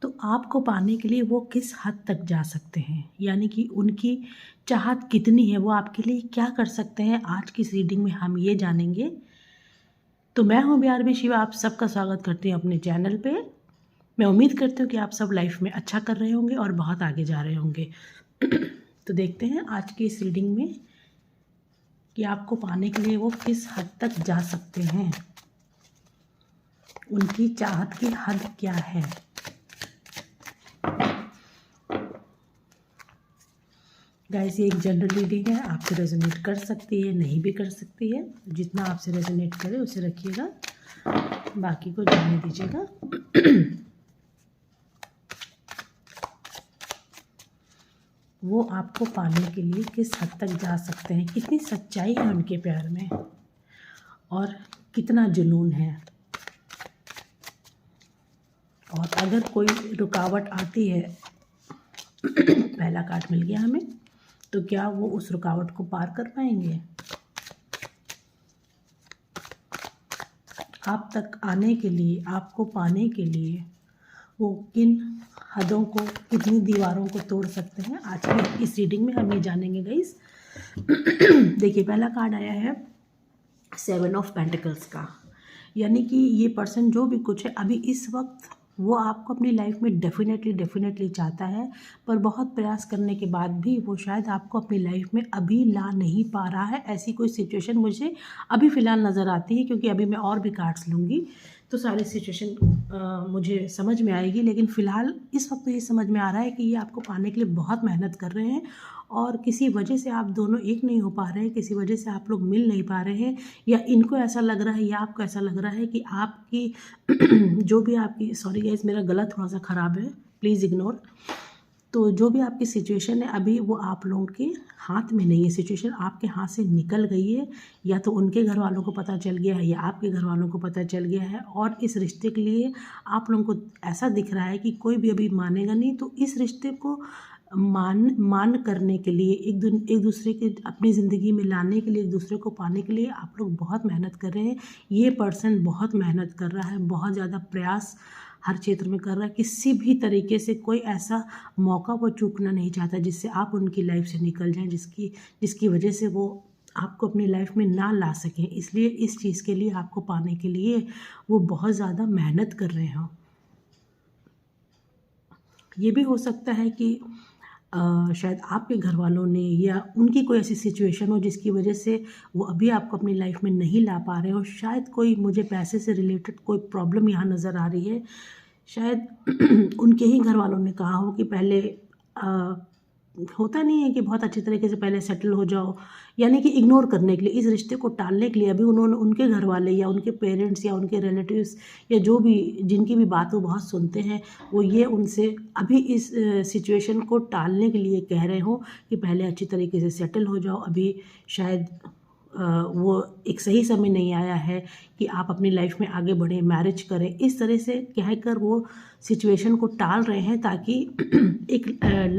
तो आपको पाने के लिए वो किस हद तक जा सकते हैं, यानी कि उनकी चाहत कितनी है, वो आपके लिए क्या कर सकते हैं, आज की इस रीडिंग में हम ये जानेंगे। तो मैं हूँ BRB शिवा, आप सबका स्वागत करती हूँ अपने चैनल पे। मैं उम्मीद करती हूँ कि आप सब लाइफ में अच्छा कर रहे होंगे और बहुत आगे जा रहे होंगे। तो देखते हैं आज की इस रीडिंग में कि आपको पाने के लिए वो किस हद तक जा सकते हैं, उनकी चाहत की हद क्या है। गाइस, ये एक जनरल रीडिंग है, आपसे रेजोनेट कर सकती है, नहीं भी कर सकती है। जितना आपसे रेजोनेट करे उसे रखिएगा, बाकी को जाने दीजिएगा। वो आपको पाने के लिए किस हद तक जा सकते हैं, कितनी सच्चाई है उनके प्यार में और कितना जुनून है। और अगर कोई रुकावट आती है, पहला कार्ड मिल गया हमें, तो क्या वो उस रुकावट को पार कर पाएंगे। आप तक आने के लिए, आपको पाने के लिए वो किन हदों को, कितनी दीवारों को तोड़ सकते हैं, आज की इस रीडिंग में हम ये जानेंगे गाइस। देखिए, पहला कार्ड आया है 7 ऑफ पेंटिकल्स का, यानी कि ये पर्सन जो भी कुछ है अभी इस वक्त वो आपको अपनी लाइफ में डेफिनेटली चाहता है, पर बहुत प्रयास करने के बाद भी वो शायद आपको अपनी लाइफ में अभी ला नहीं पा रहा है। ऐसी कोई सिचुएशन मुझे अभी फ़िलहाल नज़र आती है, क्योंकि अभी मैं और भी कार्ड्स लूँगी तो सारी सिचुएशन मुझे समझ में आएगी। लेकिन फ़िलहाल इस वक्त तो ये समझ में आ रहा है कि ये आपको पाने के लिए बहुत मेहनत कर रहे हैं और किसी वजह से आप दोनों एक नहीं हो पा रहे हैं, किसी वजह से आप लोग मिल नहीं पा रहे हैं, या इनको ऐसा लग रहा है या आपको ऐसा लग रहा है कि आपकी जो भी आपकी, सॉरी गाइस मेरा गला थोड़ा सा ख़राब है, प्लीज़ इग्नोर। तो जो भी आपकी सिचुएशन है अभी वो आप लोगों के हाथ में नहीं है, सिचुएशन आपके हाथ से निकल गई है, या तो उनके घर वालों को पता चल गया है या आपके घर वालों को पता चल गया है। और इस रिश्ते के लिए आप लोगों को ऐसा दिख रहा है कि कोई भी अभी मानेगा नहीं। तो इस रिश्ते को मान करने के लिए, एक दूसरे के अपनी ज़िंदगी में लाने के लिए, एक दूसरे को पाने के लिए आप लोग बहुत मेहनत कर रहे हैं। ये पर्सन बहुत मेहनत कर रहा है, बहुत ज़्यादा प्रयास हर क्षेत्र में कर रहा है। किसी भी तरीके से कोई ऐसा मौका वो चूकना नहीं चाहता जिससे आप उनकी लाइफ से निकल जाएं, जिसकी वजह से वो आपको अपनी लाइफ में ना ला सकें। इसलिए इस चीज़ के लिए, आपको पाने के लिए वो बहुत ज़्यादा मेहनत कर रहे हों। ये भी हो सकता है कि शायद आपके घर वालों ने या उनकी कोई ऐसी सिचुएशन हो जिसकी वजह से वो अभी आपको अपनी लाइफ में नहीं ला पा रहे हो। शायद कोई, मुझे पैसे से रिलेटेड कोई प्रॉब्लम यहाँ नज़र आ रही है। शायद उनके ही घर वालों ने कहा हो कि पहले होता नहीं है कि बहुत अच्छी तरीके से पहले सेटल हो जाओ, यानी कि इग्नोर करने के लिए, इस रिश्ते को टालने के लिए अभी उन्होंने, उनके घर वाले या उनके पेरेंट्स या उनके रिलेटिव्स या जो भी, जिनकी भी बात वो बहुत सुनते हैं, वो ये उनसे अभी इस सिचुएशन को टालने के लिए कह रहे हो कि पहले अच्छी तरीके से सेटल हो जाओ। अभी शायद वो एक सही समय नहीं आया है कि आप अपनी लाइफ में आगे बढ़ें, मैरिज करें, इस तरह से कहकर वो सिचुएशन को टाल रहे हैं, ताकि एक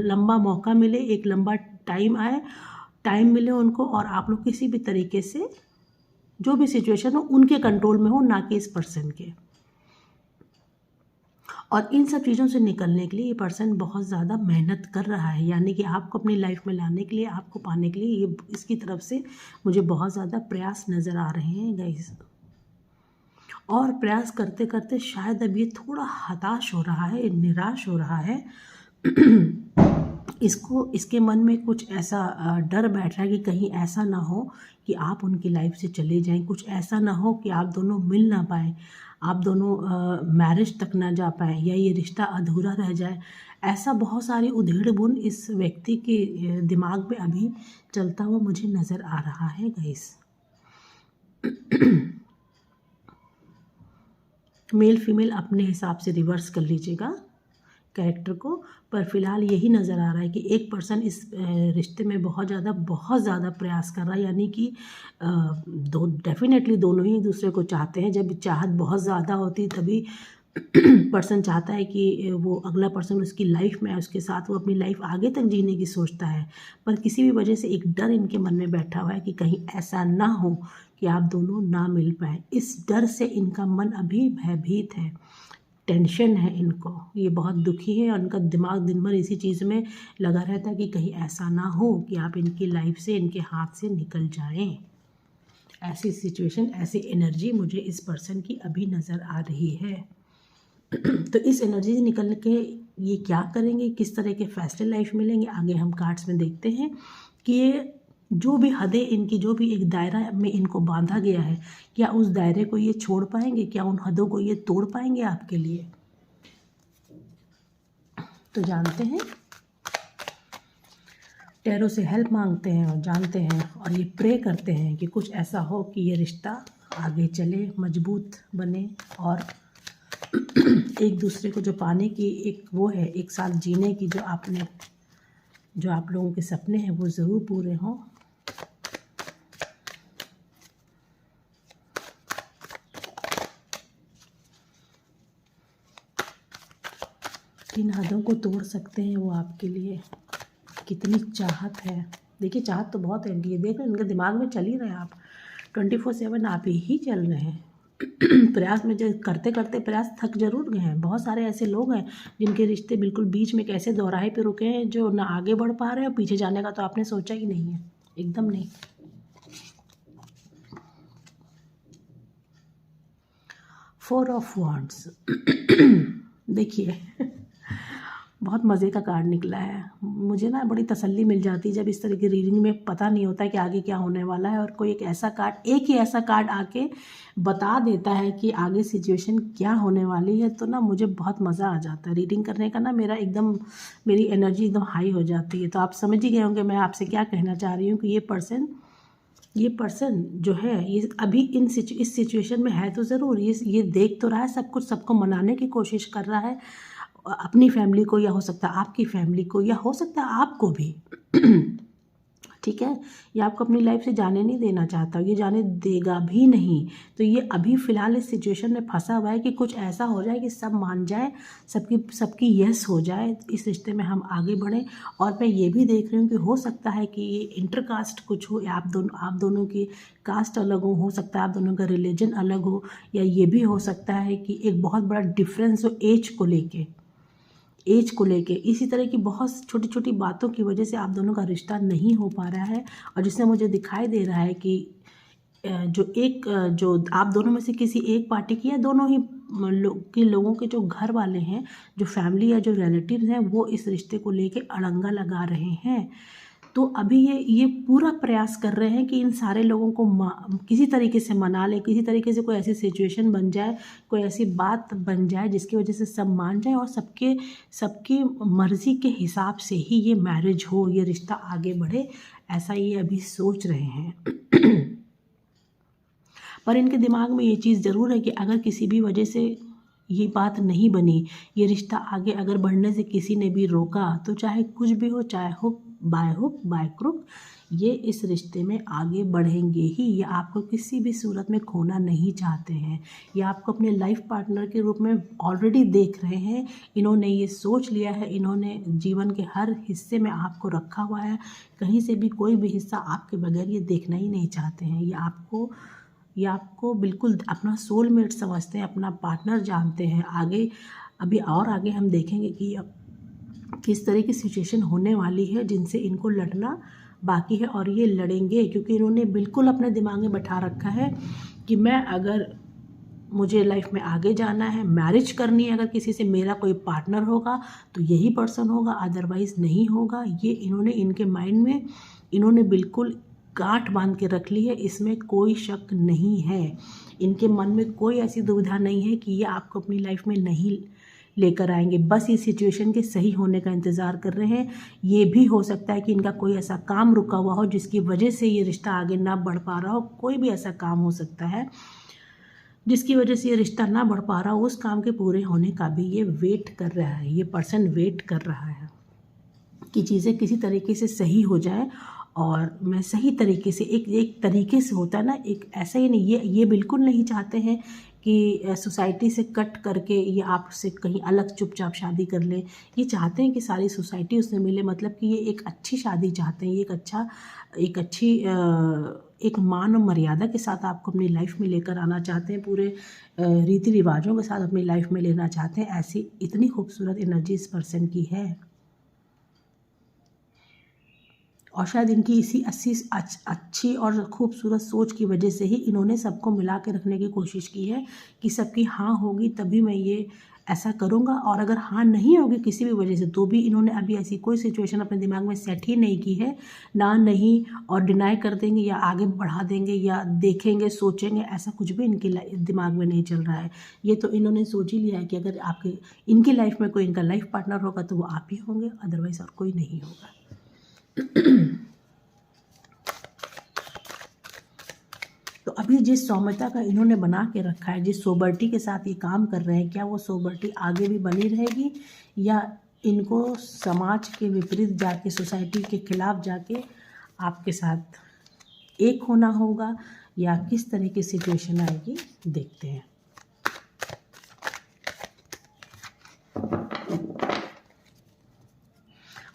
लंबा मौका मिले, एक लंबा टाइम मिले उनको, और आप लोग किसी भी तरीके से जो भी सिचुएशन हो उनके कंट्रोल में हो, ना कि इस पर्सन के। और इन सब चीज़ों से निकलने के लिए ये पर्सन बहुत ज़्यादा मेहनत कर रहा है, यानी कि आपको अपनी लाइफ में लाने के लिए, आपको पाने के लिए ये इसकी तरफ से मुझे बहुत ज़्यादा प्रयास नज़र आ रहे हैं गाइस। और प्रयास करते करते शायद अब ये थोड़ा हताश हो रहा है, निराश हो रहा है। इसके मन में कुछ ऐसा डर बैठ रहा है कि कहीं ऐसा ना हो कि आप उनकी लाइफ से चले जाएं, कुछ ऐसा ना हो कि आप दोनों मिल ना पाएँ, आप दोनों मैरिज तक ना जा पाएँ, या ये रिश्ता अधूरा रह जाए। ऐसा बहुत सारी उधेड़-बुन इस व्यक्ति के दिमाग में अभी चलता हुआ मुझे नज़र आ रहा है गाइस। मेल फीमेल अपने हिसाब से रिवर्स कर लीजिएगा कैरेक्टर को, पर फिलहाल यही नज़र आ रहा है कि एक पर्सन इस रिश्ते में बहुत ज़्यादा प्रयास कर रहा है, यानी कि डेफिनेटली दोनों ही एक दूसरे को चाहते हैं। जब चाहत बहुत ज़्यादा होती है तभी पर्सन चाहता है कि वो अगला पर्सन उसकी लाइफ में है, उसके साथ वो अपनी लाइफ आगे तक जीने की सोचता है। पर किसी भी वजह से एक डर इनके मन में बैठा हुआ है कि कहीं ऐसा ना हो कि आप दोनों ना मिल पाए। इस डर से इनका मन अभी भयभीत है। टेंशन है इनको, ये बहुत दुखी है और उनका दिमाग दिन भर इसी चीज़ में लगा रहता है कि कहीं ऐसा ना हो कि आप इनकी लाइफ से, इनके हाथ से निकल जाएं। ऐसी सिचुएशन, ऐसी एनर्जी मुझे इस पर्सन की अभी नज़र आ रही है। तो इस एनर्जी से निकल के ये क्या करेंगे, किस तरह के फैसले लाइफ में लेंगे, आगे हम कार्ड्स में देखते हैं कि ये जो भी हदें इनकी, जो भी एक दायरा में इनको बांधा गया है, क्या उस दायरे को ये छोड़ पाएंगे, क्या उन हदों को ये तोड़ पाएंगे आपके लिए। तो जानते हैं, टैरो से हेल्प मांगते हैं और जानते हैं और ये प्रे करते हैं कि कुछ ऐसा हो कि ये रिश्ता आगे चले, मजबूत बने और एक दूसरे को जो पाने की एक वो है, एक साथ जीने की जो आप लोगों के सपने हैं वो ज़रूर पूरे हों। किन हदों को तोड़ सकते हैं वो आपके लिए, कितनी चाहत है। देखिए चाहत तो बहुत है इनकी, ये देख रहे हैं इनके दिमाग में चल ही रहे हैं आप 24/7 आप ही चल रहे हैं। प्रयास में जो करते करते प्रयास थक जरूर गए हैं। बहुत सारे ऐसे लोग हैं जिनके रिश्ते बिल्कुल बीच में कैसे दोराहे पे रुके हैं, जो ना आगे बढ़ पा रहे हैं और पीछे जाने का तो आपने सोचा ही नहीं है, एकदम नहीं। फोर ऑफ वॉन्ड्स देखिए बहुत मज़े का कार्ड निकला है। मुझे ना बड़ी तसल्ली मिल जाती है जब इस तरह की रीडिंग में पता नहीं होता कि आगे क्या होने वाला है और कोई एक ऐसा कार्ड, एक ही ऐसा कार्ड आके बता देता है कि आगे सिचुएशन क्या होने वाली है, तो ना मुझे बहुत मज़ा आ जाता है रीडिंग करने का। ना मेरी एनर्जी एकदम हाई हो जाती है। तो आप समझ ही गए होंगे मैं आपसे क्या कहना चाह रही हूँ कि ये पर्सन जो है ये अभी इस सिचुएशन में है तो ज़रूर, ये देख तो रहा है सब कुछ, सबको मनाने की कोशिश कर रहा है, अपनी फैमिली को या हो सकता है आपकी फैमिली को या हो सकता है आपको भी ठीक है, ये आपको अपनी लाइफ से जाने नहीं देना चाहता, ये जाने देगा भी नहीं। तो ये अभी फ़िलहाल इस सिचुएशन में फंसा हुआ है कि कुछ ऐसा हो जाए कि सब मान जाए, सबकी यस हो जाए, इस रिश्ते में हम आगे बढ़ें। और मैं ये भी देख रही हूँ कि हो सकता है कि ये इंटरकास्ट कुछ हो, आप दोनों की कास्ट अलग हो सकता है आप दोनों का रिलीजन अलग हो, या ये भी हो सकता है कि एक बहुत बड़ा डिफरेंस हो एज को लेके। इसी तरह की बहुत छोटी छोटी बातों की वजह से आप दोनों का रिश्ता नहीं हो पा रहा है। और जिससे मुझे दिखाई दे रहा है कि जो आप दोनों में से किसी एक पार्टी की या दोनों ही लोगों के जो घर वाले हैं, जो फैमिली या जो रिलेटिव्स हैं, वो इस रिश्ते को लेके अड़ंगा लगा रहे हैं। तो अभी ये पूरा प्रयास कर रहे हैं कि इन सारे लोगों को किसी तरीके से मना लें, किसी तरीके से कोई ऐसी सिचुएशन बन जाए, कोई ऐसी बात बन जाए जिसकी वजह से सब मान जाए और सबकी मर्ज़ी के हिसाब से ही ये मैरिज हो, ये रिश्ता आगे बढ़े, ऐसा ये अभी सोच रहे हैं। पर इनके दिमाग में ये चीज़ ज़रूर है कि अगर किसी भी वजह से ये बात नहीं बनी, ये रिश्ता आगे अगर बढ़ने से किसी ने भी रोका, तो चाहे कुछ भी हो, चाहे हुक बाय क्रुक, ये इस रिश्ते में आगे बढ़ेंगे ही। ये आपको किसी भी सूरत में खोना नहीं चाहते हैं, ये आपको अपने लाइफ पार्टनर के रूप में ऑलरेडी देख रहे हैं। इन्होंने ये सोच लिया है, इन्होंने जीवन के हर हिस्से में आपको रखा हुआ है, कहीं से भी कोई भी हिस्सा आपके बगैर ये देखना ही नहीं चाहते हैं। ये आपको बिल्कुल अपना सोलमेट समझते हैं, अपना पार्टनर जानते हैं। अभी आगे हम देखेंगे कि किस तरह की सिचुएशन होने वाली है जिनसे इनको लड़ना बाकी है, और ये लड़ेंगे क्योंकि इन्होंने बिल्कुल अपने दिमाग में बैठा रखा है कि अगर मुझे लाइफ में आगे जाना है, मैरिज करनी है, अगर किसी से मेरा कोई पार्टनर होगा तो यही पर्सन होगा, अदरवाइज़ नहीं होगा। ये इनके माइंड में इन्होंने बिल्कुल गांठ बांध के रख ली है, इसमें कोई शक नहीं है। इनके मन में कोई ऐसी दुविधा नहीं है कि ये आपको अपनी लाइफ में नहीं लेकर आएंगे, बस ये सिचुएशन के सही होने का इंतज़ार कर रहे हैं। ये भी हो सकता है कि इनका कोई ऐसा काम रुका हुआ हो जिसकी वजह से ये रिश्ता आगे ना बढ़ पा रहा हो, कोई भी ऐसा काम हो सकता है जिसकी वजह से ये रिश्ता ना बढ़ पा रहा हो। उस काम के पूरे होने का भी ये वेट कर रहा है, ये पर्सन वेट कर रहा है कि चीज़ें किसी तरीके से सही हो जाए। और मैं सही तरीके से एक तरीके से होता है ना, एक ऐसा ही नहीं, ये बिल्कुल नहीं चाहते हैं कि सोसाइटी से कट करके ये आपसे कहीं अलग चुपचाप शादी कर लें। ये चाहते हैं कि सारी सोसाइटी उससे मिले, मतलब कि ये एक अच्छी शादी चाहते हैं, ये एक अच्छी एक मान और मर्यादा के साथ आपको अपनी लाइफ में लेकर आना चाहते हैं, पूरे रीति रिवाजों के साथ अपनी लाइफ में लेना चाहते हैं। ऐसी इतनी खूबसूरत एनर्जी इस पर्सन की है। और शायद इनकी इसी अच्छी और खूबसूरत सोच की वजह से ही इन्होंने सबको मिला के रखने की कोशिश की है कि सबकी हाँ होगी तभी मैं ये ऐसा करूँगा, और अगर हाँ नहीं होगी किसी भी वजह से तो भी इन्होंने अभी ऐसी कोई सिचुएशन अपने दिमाग में सेट ही नहीं की है। ना नहीं और डिनाई कर देंगे या आगे बढ़ा देंगे या देखेंगे सोचेंगे, ऐसा कुछ भी इनके दिमाग में नहीं चल रहा है। ये तो इन्होंने सोच ही लिया है कि अगर आपके इनकी लाइफ में कोई इनका लाइफ पार्टनर होगा तो वो आप ही होंगे, अदरवाइज़ और कोई नहीं होगा। तो अभी जिस सौम्यता का इन्होंने बना के रखा है, जिस सोबर्टी के साथ ये काम कर रहे हैं, क्या वो सोबर्टी आगे भी बनी रहेगी या इनको समाज के विपरीत जाके, सोसाइटी के खिलाफ जाके आपके साथ एक होना होगा, या किस तरह की सिचुएशन आएगी देखते हैं।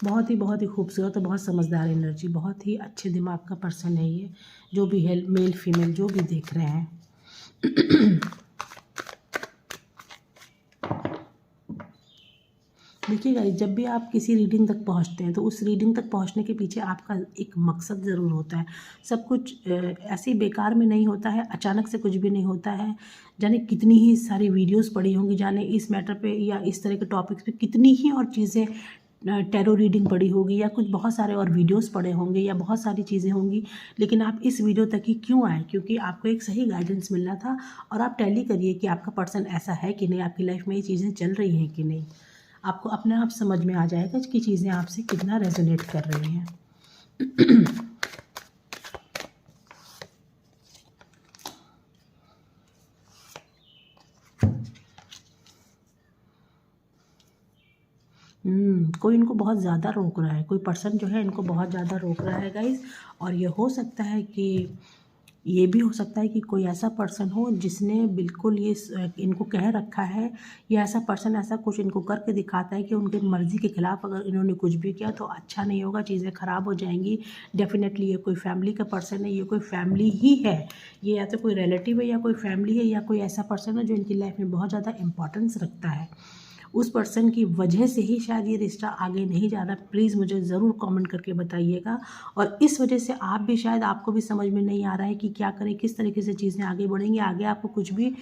बहुत ही खूबसूरत और बहुत समझदार एनर्जी, बहुत ही अच्छे दिमाग का पर्सन है ये, जो भी है मेल फीमेल जो भी देख रहे हैं। देखिए गाइस, जब भी आप किसी रीडिंग तक पहुंचते हैं तो उस रीडिंग तक पहुंचने के पीछे आपका एक मकसद ज़रूर होता है। सब कुछ ऐसे ही बेकार में नहीं होता है, अचानक से कुछ भी नहीं होता है। जाने कितनी ही सारी वीडियोस पड़ी होंगी, जाने इस मैटर पे या इस तरह के टॉपिक्स पे कितनी ही और चीज़ें, टैरो रीडिंग पड़ी होगी या कुछ बहुत सारे और वीडियोस पड़े होंगे या बहुत सारी चीज़ें होंगी, लेकिन आप इस वीडियो तक ही क्यों आए? क्योंकि आपको एक सही गाइडेंस मिलना था। और आप टैली करिए कि आपका पर्सन ऐसा है कि नहीं, आपकी लाइफ में ये चीज़ें चल रही हैं कि नहीं। आपको अपने आप समझ में आ जाएगा कि चीज़ें आपसे कितना रेजोनेट कर रही हैं। कोई इनको बहुत ज़्यादा रोक रहा है, कोई पर्सन जो है इनको बहुत ज़्यादा रोक रहा है गाइस। और ये हो सकता है कि ये भी हो सकता है कि कोई ऐसा पर्सन हो जिसने बिल्कुल ये इनको कह रखा है, या ऐसा पर्सन ऐसा कुछ इनको करके दिखाता है कि उनकी मर्ज़ी के ख़िलाफ़ अगर इन्होंने कुछ भी किया तो अच्छा नहीं होगा, चीज़ें ख़राब हो जाएंगी। डेफिनेटली ये कोई फैमिली का पर्सन है, ये कोई फैमिली ही है, ये या तो कोई रिलेटिव है या कोई फैमिली है या कोई ऐसा पर्सन है जो इनकी लाइफ में बहुत ज़्यादा इंपॉर्टेंस रखता है। उस पर्सन की वजह से ही शायद ये रिश्ता आगे नहीं जा रहा। प्लीज़ मुझे ज़रूर कमेंट करके बताइएगा। और इस वजह से आप भी शायद, आपको भी समझ में नहीं आ रहा है कि क्या करें, किस तरीके से चीज़ें आगे बढ़ेंगी। आगे आपको कुछ भी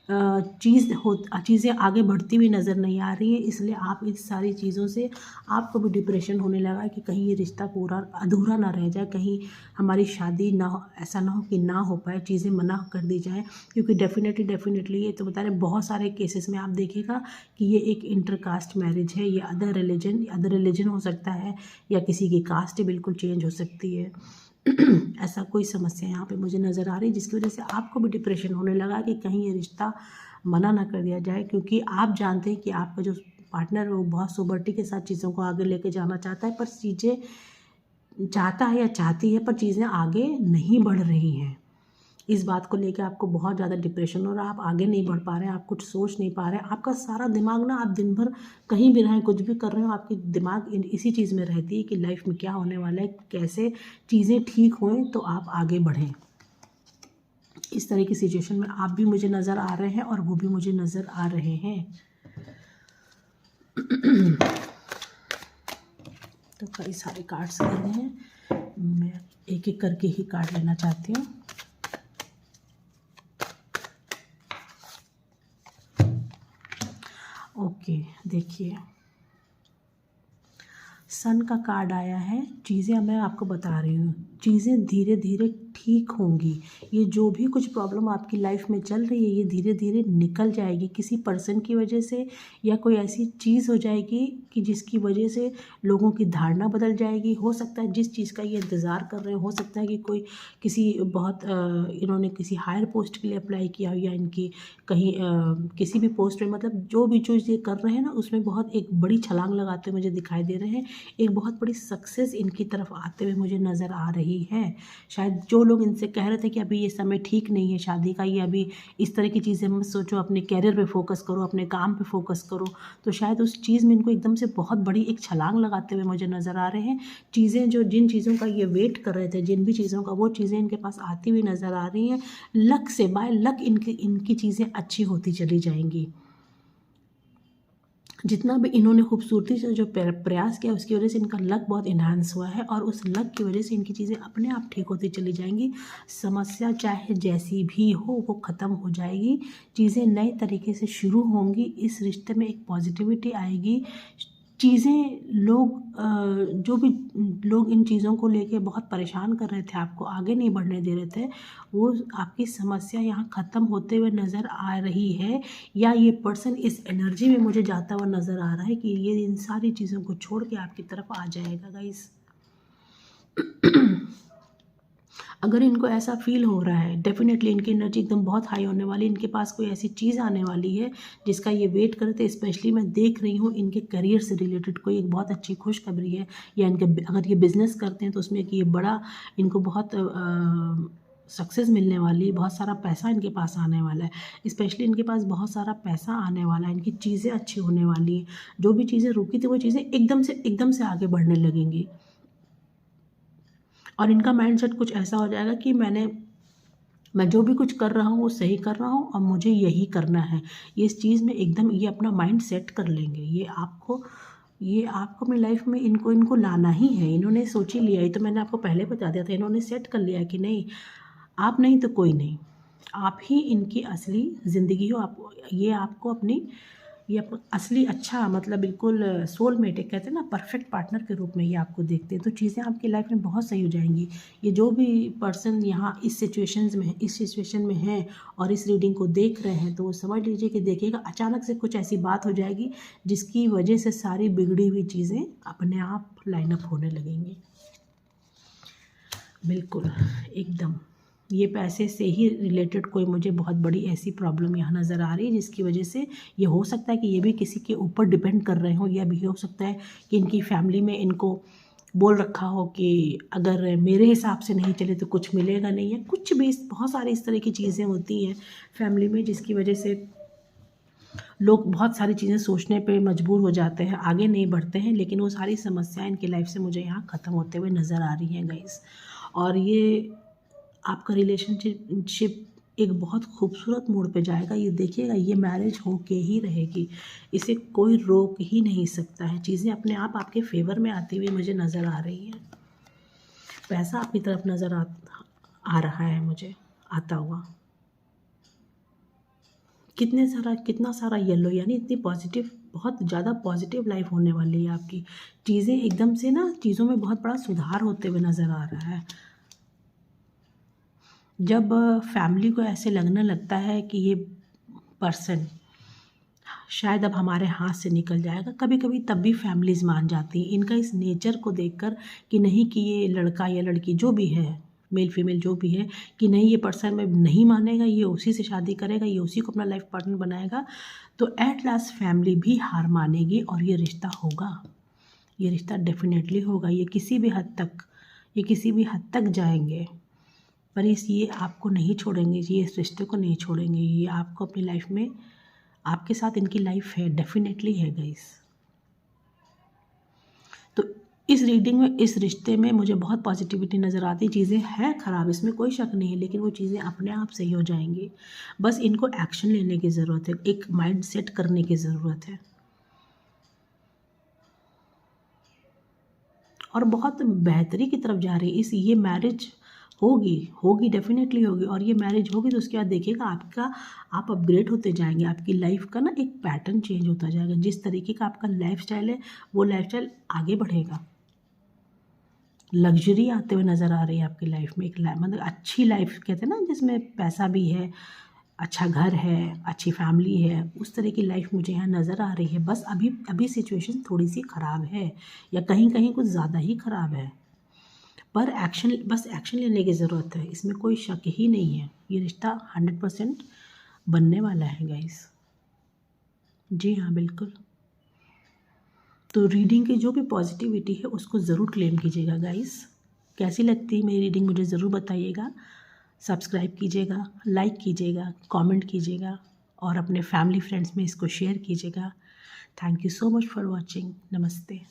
चीज़ें आगे बढ़ती हुई नज़र नहीं आ रही है, इसलिए आप इस सारी चीज़ों से आपको भी डिप्रेशन होने लगा है कि कहीं ये रिश्ता पूरा अधूरा ना रह जाए, कहीं हमारी शादी ना हो, ऐसा ना हो कि ना हो पाए, चीज़ें मना कर दी जाएँ। क्योंकि डेफिनेटली ये तो बता रहे, बहुत सारे केसेस में आप देखिएगा कि ये एक इंटरकास्ट मैरिज है, ये अदर रिलीजन हो सकता है, या किसी की कास्ट बिल्कुल चेंज हो सकती है। ऐसा कोई समस्या यहाँ पे मुझे नज़र आ रही है जिसकी वजह से आपको भी डिप्रेशन होने लगा कि कहीं ये रिश्ता मना ना कर दिया जाए। क्योंकि आप जानते हैं कि आपका जो पार्टनर है वो बहुत सोबर्टी के साथ चीज़ों को आगे लेके जाना चाहता है, पर चीज़ें चाहता है या चाहती है पर चीज़ें आगे नहीं बढ़ रही हैं। इस बात को लेकर आपको बहुत ज़्यादा डिप्रेशन हो रहा है, आप आगे नहीं बढ़ पा रहे हैं, आप कुछ सोच नहीं पा रहे हैं। आपका सारा दिमाग ना, आप दिन भर कहीं भी रहें, कुछ भी कर रहे हो, आपकी दिमाग इसी चीज़ में रहती है कि लाइफ में क्या होने वाला है, कैसे चीज़ें ठीक हों तो आप आगे बढ़ें। इस तरह की सिचुएशन में आप भी मुझे नज़र आ रहे हैं और वो भी मुझे नज़र आ रहे हैं। तो कई सारे कार्ड्स ले रहे हैं, मैं एक एक करके ही कार्ड लेना चाहती हूँ। ओके, देखिए सन का कार्ड आया है। चीज़ें मैं आपको बता रही हूँ, चीज़ें धीरे धीरे ठीक होंगी। ये जो भी कुछ प्रॉब्लम आपकी लाइफ में चल रही है ये धीरे धीरे निकल जाएगी। किसी पर्सन की वजह से या कोई ऐसी चीज़ हो जाएगी कि जिसकी वजह से लोगों की धारणा बदल जाएगी। हो सकता है जिस चीज़ का ये इंतज़ार कर रहे हो सकता है कि कोई किसी बहुत इन्होंने किसी हायर पोस्ट के लिए अप्लाई किया हो, या इनकी कहीं किसी भी पोस्ट में, मतलब जो भी चीज़ ये कर रहे हैं ना उसमें बहुत एक बड़ी छलांग लगाते हुए मुझे दिखाई दे रहे हैं। एक बहुत बड़ी सक्सेस इनकी तरफ आते हुए मुझे नज़र आ रही है। शायद जो लोग लोग इनसे कह रहे थे कि अभी ये समय ठीक नहीं है शादी का, ये अभी इस तरह की चीज़ें मत सोचो, अपने कैरियर पे फोकस करो, अपने काम पे फोकस करो। तो शायद उस चीज़ में इनको एकदम से बहुत बड़ी एक छलांग लगाते हुए मुझे नज़र आ रहे हैं। चीज़ें जो जिन चीज़ों का ये वेट कर रहे थे, जिन भी चीज़ों का, वो चीज़ें इनके पास आती हुई नज़र आ रही हैं। लक से, बाय लक इनकी चीज़ें अच्छी होती चली जाएंगी। जितना भी इन्होंने खूबसूरती से जो प्रयास किया उसकी वजह से इनका लक बहुत इन्हांस हुआ है, और उस लक की वजह से इनकी चीज़ें अपने आप ठीक होती चली जाएंगी। समस्या चाहे जैसी भी हो वो ख़त्म हो जाएगी, चीज़ें नए तरीके से शुरू होंगी, इस रिश्ते में एक पॉजिटिविटी आएगी। चीज़ें जो भी लोग इन चीज़ों को लेके बहुत परेशान कर रहे थे, आपको आगे नहीं बढ़ने दे रहे थे, वो आपकी समस्या यहाँ ख़त्म होते हुए नज़र आ रही है। या ये पर्सन इस एनर्जी में मुझे जाता हुआ नज़र आ रहा है कि ये इन सारी चीज़ों को छोड़ के आपकी तरफ आ जाएगा गाइस। अगर इनको ऐसा फील हो रहा है, डेफिनेटली इनकी एनर्जी एकदम बहुत हाई होने वाली है। इनके पास कोई ऐसी चीज़ आने वाली है जिसका ये वेट करते। स्पेशली मैं देख रही हूँ इनके करियर से रिलेटेड कोई एक बहुत अच्छी खुशखबरी है, या इनके अगर ये बिज़नेस करते हैं तो उसमें कि ये बड़ा इनको बहुत सक्सेस मिलने वाली, बहुत सारा पैसा इनके पास आने वाला है। स्पेशली इनके पास बहुत सारा पैसा आने वाला है, इनकी चीज़ें अच्छी होने वाली हैं। जो भी चीज़ें रुकी थी वो चीज़ें एकदम से आगे बढ़ने लगेंगी, और इनका माइंडसेट कुछ ऐसा हो जाएगा कि मैं जो भी कुछ कर रहा हूँ वो सही कर रहा हूँ और मुझे यही करना है। ये इस चीज़ में एकदम ये अपना माइंड सेट कर लेंगे। ये आपको अपनी लाइफ में इनको लाना ही है। इन्होंने सोच ही लिया, ये तो मैंने आपको पहले बता दिया था, इन्होंने सेट कर लिया कि नहीं, आप नहीं तो कोई नहीं, आप ही इनकी असली ज़िंदगी हो। ये असली अच्छा, मतलब बिल्कुल सोलमेट, एक कहते हैं ना, परफेक्ट पार्टनर के रूप में ये आपको देखते हैं। तो चीज़ें आपकी लाइफ में बहुत सही हो जाएंगी। ये जो भी पर्सन यहाँ इस सिचुएशन में है और इस रीडिंग को देख रहे हैं, तो वो समझ लीजिए कि देखिएगा अचानक से कुछ ऐसी बात हो जाएगी जिसकी वजह से सारी बिगड़ी हुई चीज़ें अपने आप लाइन अप होने लगेंगी। बिल्कुल एकदम ये पैसे से ही रिलेटेड कोई मुझे बहुत बड़ी ऐसी प्रॉब्लम यहाँ नज़र आ रही है, जिसकी वजह से ये हो सकता है कि ये भी किसी के ऊपर डिपेंड कर रहे हो, या भी हो सकता है कि इनकी फैमिली में इनको बोल रखा हो कि अगर मेरे हिसाब से नहीं चले तो कुछ मिलेगा नहीं, है कुछ भी, बहुत सारी इस तरह की चीज़ें होती हैं फैमिली में, जिसकी वजह से लोग बहुत सारी चीज़ें सोचने पे मजबूर हो जाते हैं, आगे नहीं बढ़ते हैं। लेकिन वो सारी समस्याएं इनकी लाइफ से मुझे यहाँ ख़त्म होते हुए नज़र आ रही हैं गाइस। और ये आपका रिलेशनशिप एक बहुत खूबसूरत मोड़ पे जाएगा। ये देखिएगा, ये मैरिज होके ही रहेगी, इसे कोई रोक ही नहीं सकता है। चीज़ें अपने आप आपके फेवर में आती हुई मुझे नज़र आ रही हैं। पैसा आपकी तरफ नज़र आ रहा है मुझे आता हुआ। कितना सारा येलो, यानी इतनी पॉजिटिव, बहुत ज़्यादा पॉजिटिव लाइफ होने वाली है आपकी। चीज़ें एकदम से ना, चीज़ों में बहुत बड़ा सुधार होते हुए नज़र आ रहा है। जब फैमिली को ऐसे लगने लगता है कि ये पर्सन शायद अब हमारे हाथ से निकल जाएगा, कभी कभी तब भी फैमिलीज़ मान जाती हैं इनका इस नेचर को देखकर कि नहीं, कि ये लड़का या लड़की जो भी है, मेल फीमेल जो भी है, कि नहीं, ये पर्सन में नहीं मानेगा, ये उसी से शादी करेगा, ये उसी को अपना लाइफ पार्टनर बनाएगा। तो एट लास्ट फैमिली भी हार मानेगी और ये रिश्ता होगा, ये रिश्ता डेफिनेटली होगा। ये किसी भी हद तक जाएंगे, पर ये आपको नहीं छोड़ेंगे, ये इस रिश्ते को नहीं छोड़ेंगे। ये आपको अपनी लाइफ में, आपके साथ इनकी लाइफ है, डेफिनेटली है गाइस। तो इस रीडिंग में, इस रिश्ते में मुझे बहुत पॉजिटिविटी नज़र आती है। चीज़ें हैं ख़राब, इसमें कोई शक नहीं है, लेकिन वो चीज़ें अपने आप सही हो जाएंगी। बस इनको एक्शन लेने की ज़रूरत है, एक माइंड सेट करने की ज़रूरत है, और बहुत बेहतरी की तरफ जा रही है। ये मैरिज होगी डेफिनेटली होगी, और ये मैरिज होगी तो उसके बाद देखिएगा आप अपग्रेड होते जाएंगे। आपकी लाइफ का ना एक पैटर्न चेंज होता जाएगा। जिस तरीके का आपका लाइफस्टाइल है, वो लाइफस्टाइल आगे बढ़ेगा। लग्जरी आते हुए नज़र आ रही है आपकी लाइफ में, एक मतलब अच्छी लाइफ, कहते हैं ना, जिसमें पैसा भी है, अच्छा घर है, अच्छी फैमिली है, उस तरह की लाइफ मुझे यहाँ नज़र आ रही है। बस अभी सिचुएशन थोड़ी सी ख़राब है, या कहीं कहीं कुछ ज़्यादा ही ख़राब है, पर बस एक्शन लेने की ज़रूरत है, इसमें कोई शक ही नहीं है। ये रिश्ता 100% बनने वाला है गाइस। जी हाँ, बिल्कुल। तो रीडिंग की जो भी पॉजिटिविटी है उसको ज़रूर क्लेम कीजिएगा गाइस। कैसी लगती है मेरी रीडिंग मुझे ज़रूर बताइएगा। सब्सक्राइब कीजिएगा, लाइक कीजिएगा, कमेंट कीजिएगा और अपने फैमिली फ्रेंड्स में इसको शेयर कीजिएगा। Thank you so much for watching. नमस्ते।